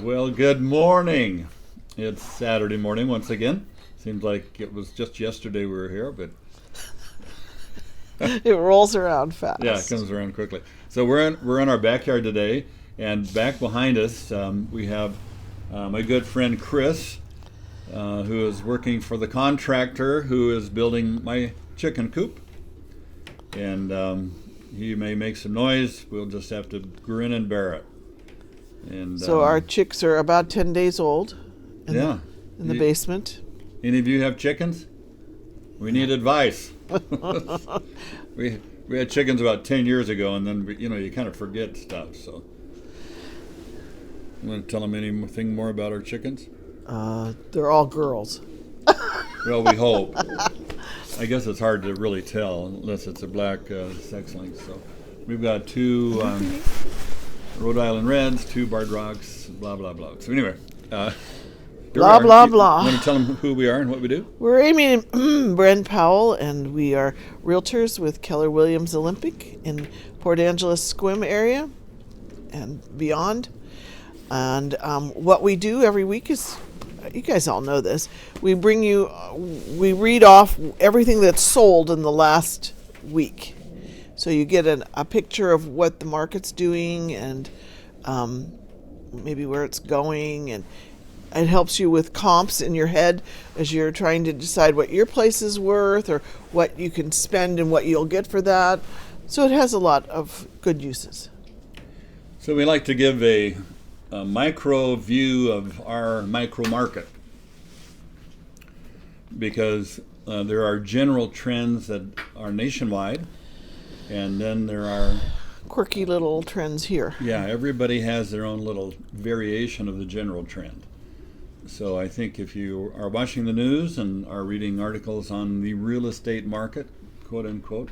Well, good morning. It's Saturday morning once again. Seems like it was just yesterday we were here, but it rolls around fast. yeah, it comes around quickly. So we're in our backyard today, and back behind us we have my good friend Chris, who is working for the contractor who is building my chicken coop, and he may make some noise. We'll just have to grin and bear it. And so our chicks are about 10 days old in the basement. Any of you have chickens? We need advice. we had chickens about 10 years ago, and then you kind of forget stuff. So you want to tell them anything more about our chickens? They're all girls. Well, we hope. I guess it's hard to really tell unless it's a black sex link. So we've got two Rhode Island Reds, two Barred Rocks, blah, blah, blah. So anyway, blah, blah, blah. You want to tell them who we are and what we do? We're Amy and Brent Powell, and we are realtors with Keller Williams Olympic in Port Angeles Sequim area and beyond. And what we do every week is, you guys all know this, we read off everything that's sold in the last week. So you get a picture of what the market's doing and maybe where it's going, and it helps you with comps in your head as you're trying to decide what your place is worth or what you can spend and what you'll get for that. So it has a lot of good uses. So we like to give a micro view of our micro market, because there are general trends that are nationwide, and then there are quirky little trends here. Yeah, everybody has their own little variation of the general trend. So I think if you are watching the news and are reading articles on the real estate market, quote unquote,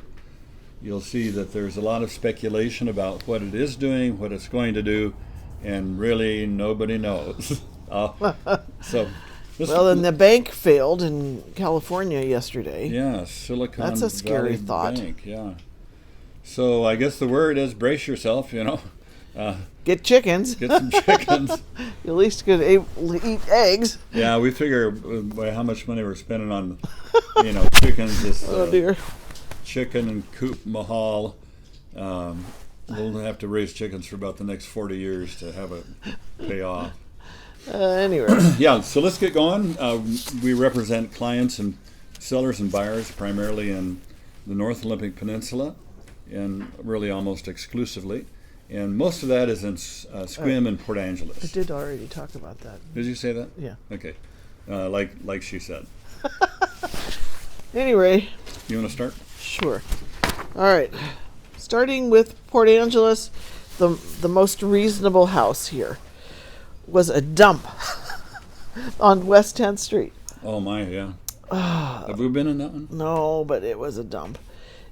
you'll see that there's a lot of speculation about what it is doing, what it's going to do, and really nobody knows. And the bank failed in California yesterday. Yeah, Silicon That's a scary Valley thought. Bank, yeah. So I guess the word is brace yourself, Get chickens. Get some chickens. At least could eat eggs. Yeah, we figure by how much money we're spending on, chickens. This, oh dear. Chicken and coop mahal. We'll have to raise chickens for about the next 40 years to have it pay off. Anyway. Yeah, so let's get going. We represent clients and sellers and buyers primarily in the North Olympic Peninsula, and really almost exclusively. And most of that is in Sequim and Port Angeles. I did already talk about that. Did you say that? Yeah. Okay. Like she said. Anyway. You want to start? Sure. All right. Starting with Port Angeles, the most reasonable house here was a dump on West 10th Street. Oh my, yeah. Have we been in that one? No, but it was a dump.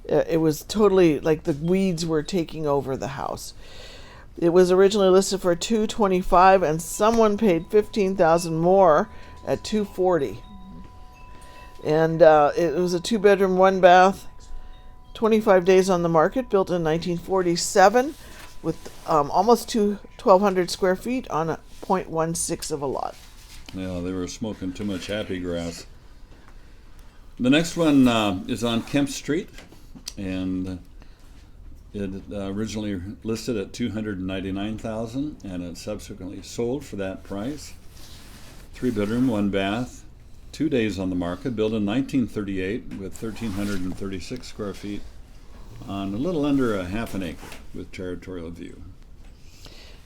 It was totally like the weeds were taking over the house. It was originally listed for $225,000, and someone paid $15,000 more at $240,000. And it was a 2-bedroom, 1-bath, 25 days on the market, built in 1947, with almost 1,200 square feet on a 0.16 of a lot. Yeah, they were smoking too much happy grass. The next one is on Kemp Street, and it originally listed at $299,000, and it subsequently sold for that price. 3-bedroom, 1-bath, 2 days on the market, built in 1938 with 1,336 square feet on a little under a half an acre with territorial view.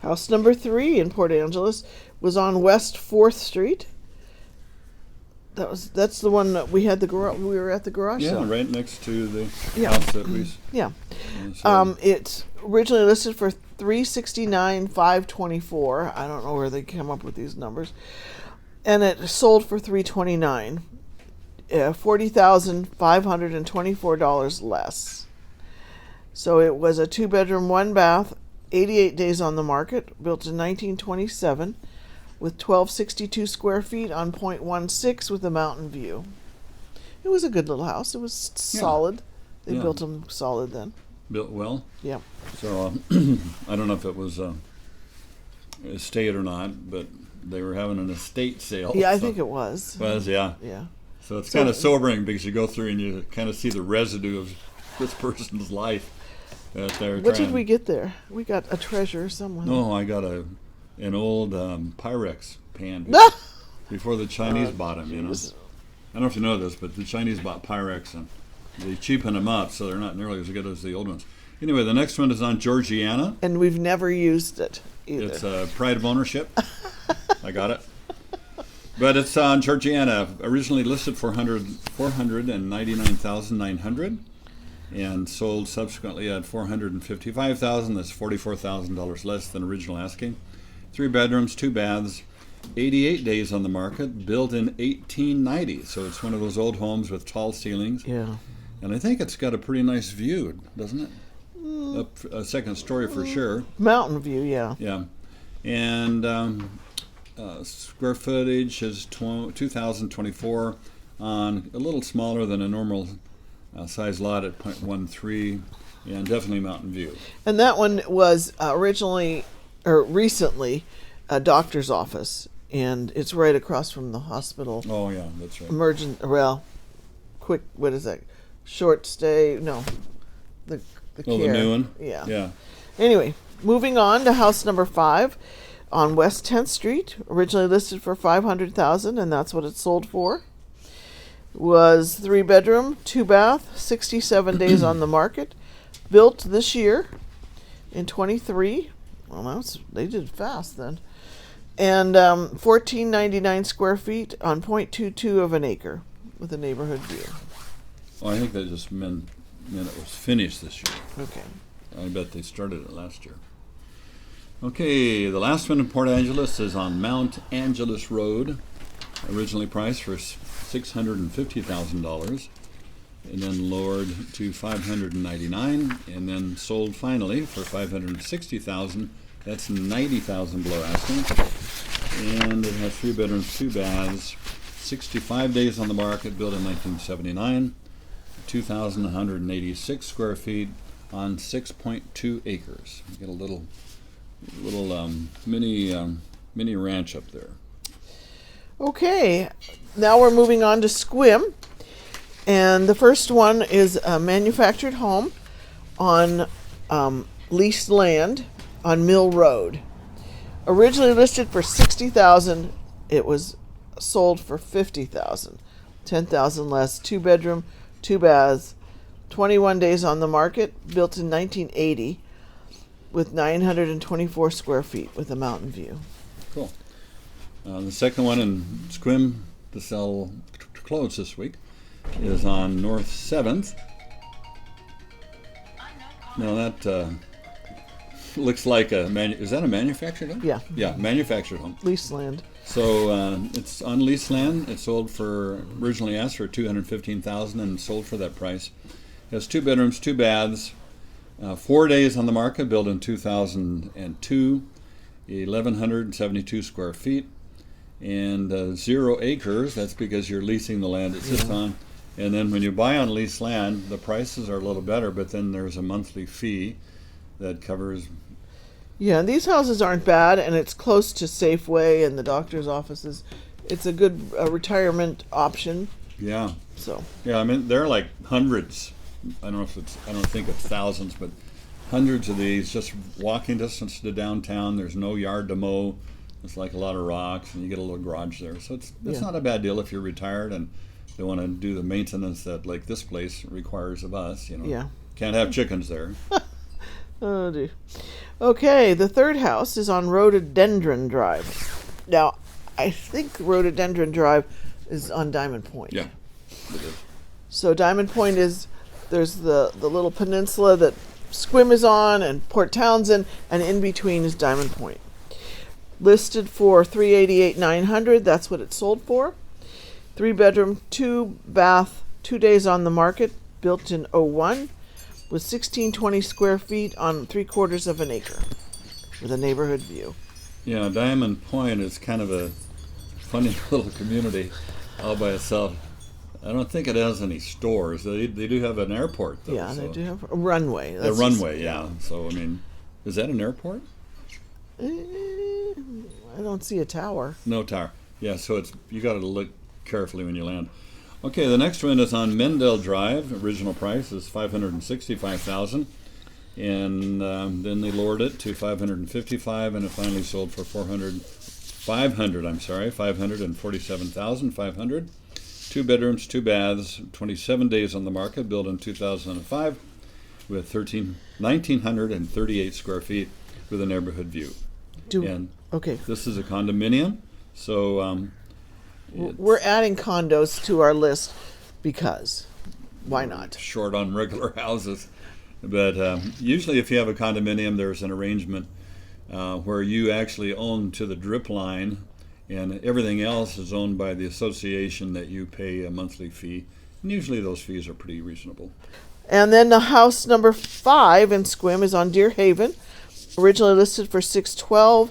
House number 3 in Port Angeles was on West 4th Street. That's the one that we had we were at the garage sale. Yeah, right next to the house that we. Yeah. So it's originally listed for $369,524. I don't know where they came up with these numbers, and it sold for $329,000, $40,524 less. So it was a 2-bedroom, 1-bath, 88 days on the market, built in 1927. With 1,262 square feet on 0.16 with a mountain view. It was a good little house. It was solid. They built them solid then. Built well? Yeah. So I don't know if it was estate or not, but they were having an estate sale. Yeah, I think it was. Yeah. Yeah. So it's kind of sobering because you go through and you kind of see the residue of this person's life. What did we get there? We got a treasure somewhere. No, I got an old Pyrex pan before the Chinese bought them, you know. I don't know if you know this, but the Chinese bought Pyrex and they cheapen them up so they're not nearly as good as the old ones. Anyway, the next one is on Georgiana. And we've never used it either. It's pride of ownership. I got it. But it's on Georgiana, originally listed for $499,900 and sold subsequently at $455,000. That's $44,000 less than original asking. 3 bedrooms, 2 baths, 88 days on the market, built in 1890. So it's one of those old homes with tall ceilings. Yeah. And I think it's got a pretty nice view, doesn't it? Up a second story for sure. Mountain view, yeah. Yeah. And square footage is 2,024 on a little smaller than a normal size lot at 0.13, and definitely mountain view. And that one was recently a doctor's office, and it's right across from the hospital. Oh yeah, that's right. What is that? Short stay? No, the care. The new one. Yeah. Yeah. Anyway, moving on to house number 5 on West 10th Street, originally listed for $500,000, and that's what it sold for. Was 3 bedroom, 2 bath, 67 days on the market, built this year in 23. Well, they did fast then. And 1499 square feet on 0.22 of an acre with a neighborhood view. Oh, I think that just meant it was finished this year. Okay. I bet they started it last year. Okay, the last one in Port Angeles is on Mount Angeles Road, originally priced for $650,000, and then lowered to $599,000, and then sold finally for $560,000. That's $90,000 below asking, and it has 3 bedrooms, 2 baths, 65 days on the market, built in 1979, 2,186 square feet on 6.2 acres. You get a little mini ranch up there. Okay, now we're moving on to Sequim, and the first one is a manufactured home on leased land on Mill Road. Originally listed for $60,000, it was sold for $50,000, $10,000 less. 2 bedroom, 2 baths, 21 days on the market, built in 1980, with 924 square feet with a mountain view. Cool. The second one in Sequim to sell close this week is on North 7th. Now that looks like is that a manufactured home? Yeah. Yeah, manufactured home. Leased land. So it's on leased land. It sold for, originally asked for $215,000 and sold for that price. It has 2 bedrooms, 2 baths, 4 days on the market, built in 2002, 1,172 square feet, and 0 acres. That's because you're leasing the land it sits on. And then when you buy on leased land, the prices are a little better, but then there's a monthly fee that covers. Yeah, these houses aren't bad, and it's close to Safeway and the doctor's offices. It's a good retirement option. Yeah. So. Yeah, I mean they're like hundreds. I don't think it's thousands, but hundreds of these, just walking distance to downtown. There's no yard to mow. It's like a lot of rocks, and you get a little garage there. So it's not a bad deal if you're retired and don't want to do the maintenance that like this place requires of us. You know. Yeah. Can't have chickens there. Oh dear. Okay, the third house is on Rhododendron Drive. Now, I think Rhododendron Drive is on Diamond Point. Yeah. It is. So Diamond Point there's the little peninsula that Sequim is on, and Port Townsend, and in between is Diamond Point. Listed for $388,900. That's what it sold for. 3 bedroom, 2 bath, 2 days on the market. Built in 01, with 1,620 square feet on 3/4 of an acre, with a neighborhood view. Yeah, Diamond Point is kind of a funny little community all by itself. I don't think it has any stores. They do have an airport, though. Yeah, they do have a runway. A runway, yeah. So, I mean, is that an airport? I don't see a tower. No tower. Yeah, so you got to look carefully when you land. Okay, the next one is on Mendel Drive. Original price is $565,000, and then they lowered it to $555,000, and it finally sold for $547,500. 2 bedrooms, 2 baths, 27 days on the market, built in 2005, with 1,938 square feet with a neighborhood view. Okay. This is a condominium, so We're adding condos to our list because why not? short on regular houses. But usually if you have a condominium, there's an arrangement where you actually own to the drip line, and everything else is owned by the association that you pay a monthly fee. And usually those fees are pretty reasonable. And then the house number 5 in Sequim is on Deer Haven. Originally listed for $612,000.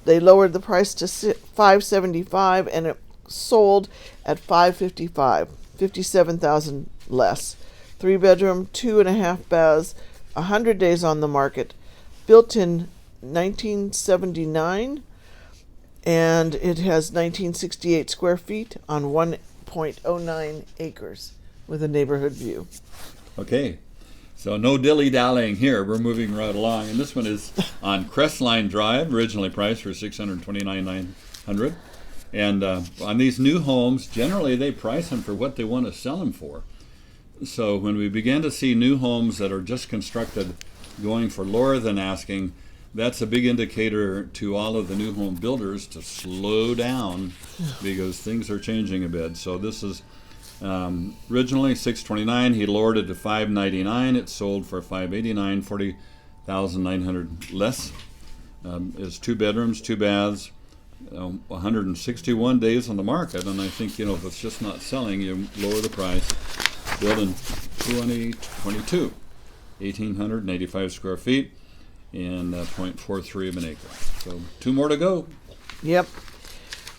They lowered the price to $575,000, and it sold at $555,000, $57,000 less. 3 bedroom, 2.5 baths, 100 days on the market. Built in 1979, and it has 1968 square feet on 1.09 acres with a neighborhood view. Okay, so no dilly-dallying here. We're moving right along. And this one is on Crestline Drive, originally priced for $629,900. And on these new homes, generally they price them for what they want to sell them for. So when we begin to see new homes that are just constructed going for lower than asking, that's a big indicator to all of the new home builders to slow down because things are changing a bit. So this is originally $629,000. He lowered it to $599,000. It sold for $589,000, $40,900 less. It's 2 bedrooms, 2 baths, 161 days on the market. And I think, if it's just not selling, you lower the price. Built in 2022, 1,885 square feet, and 0.43 of an acre. So 2 more to go. Yep.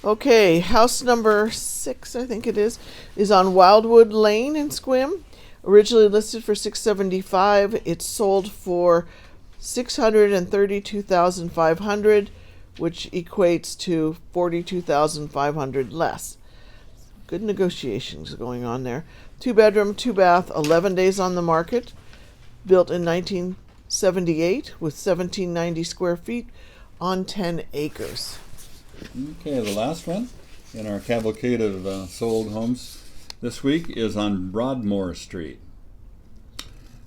Okay, house number 6, I think it is on Wildwood Lane in Sequim. Originally listed for $675,000. It sold for $632,500, which equates to $42,500 less. Good negotiations going on there. 2 bedroom, 2 bath, 11 days on the market. Built in 1978 with 1,790 square feet on 10 acres. Okay, the last one in our cavalcade of sold homes this week is on Broadmoor Street.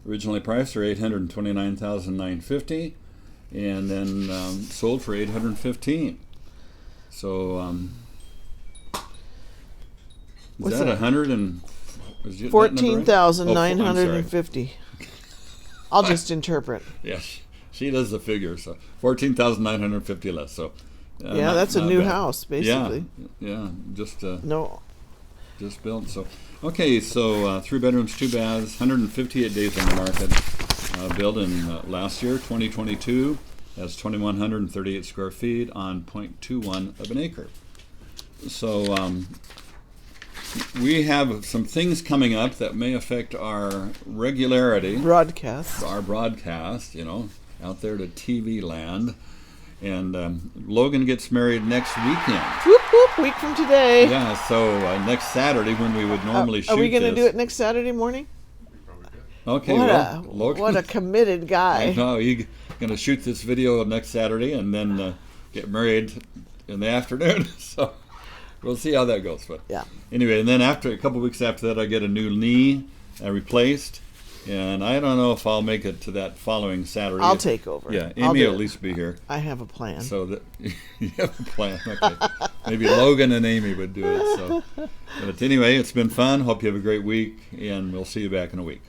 Originally priced for $829,950, and then sold for $815,000. So is that 100 and 14,950. I'll just interpret. Yes, she does the figure. So 14,950 less. So yeah, that's a new house basically. Yeah, just just built. So okay, so 3 bedrooms, 2 baths, 158 days on the market. Built in last year, 2022. Has 2,138 square feet on 0.21 of an acre. So we have some things coming up that may affect our regularity. Our broadcast, out there to TV land. And Logan gets married next weekend. Whoop, whoop, week from today. Yeah, so next Saturday when we would normally shoot Are we going to this. do it next Saturday morning? Okay, Logan. What a committed guy. I know, he's going to shoot this video next Saturday and then get married in the afternoon. So we'll see how that goes. But yeah. Anyway, and then a couple weeks after that, I get a new knee replaced. And I don't know if I'll make it to that following Saturday. I'll take over. Yeah, Amy will at least be here. I have a plan. So that you have a plan. Okay. Maybe Logan and Amy would do it. So, but anyway, it's been fun. Hope you have a great week, and we'll see you back in a week.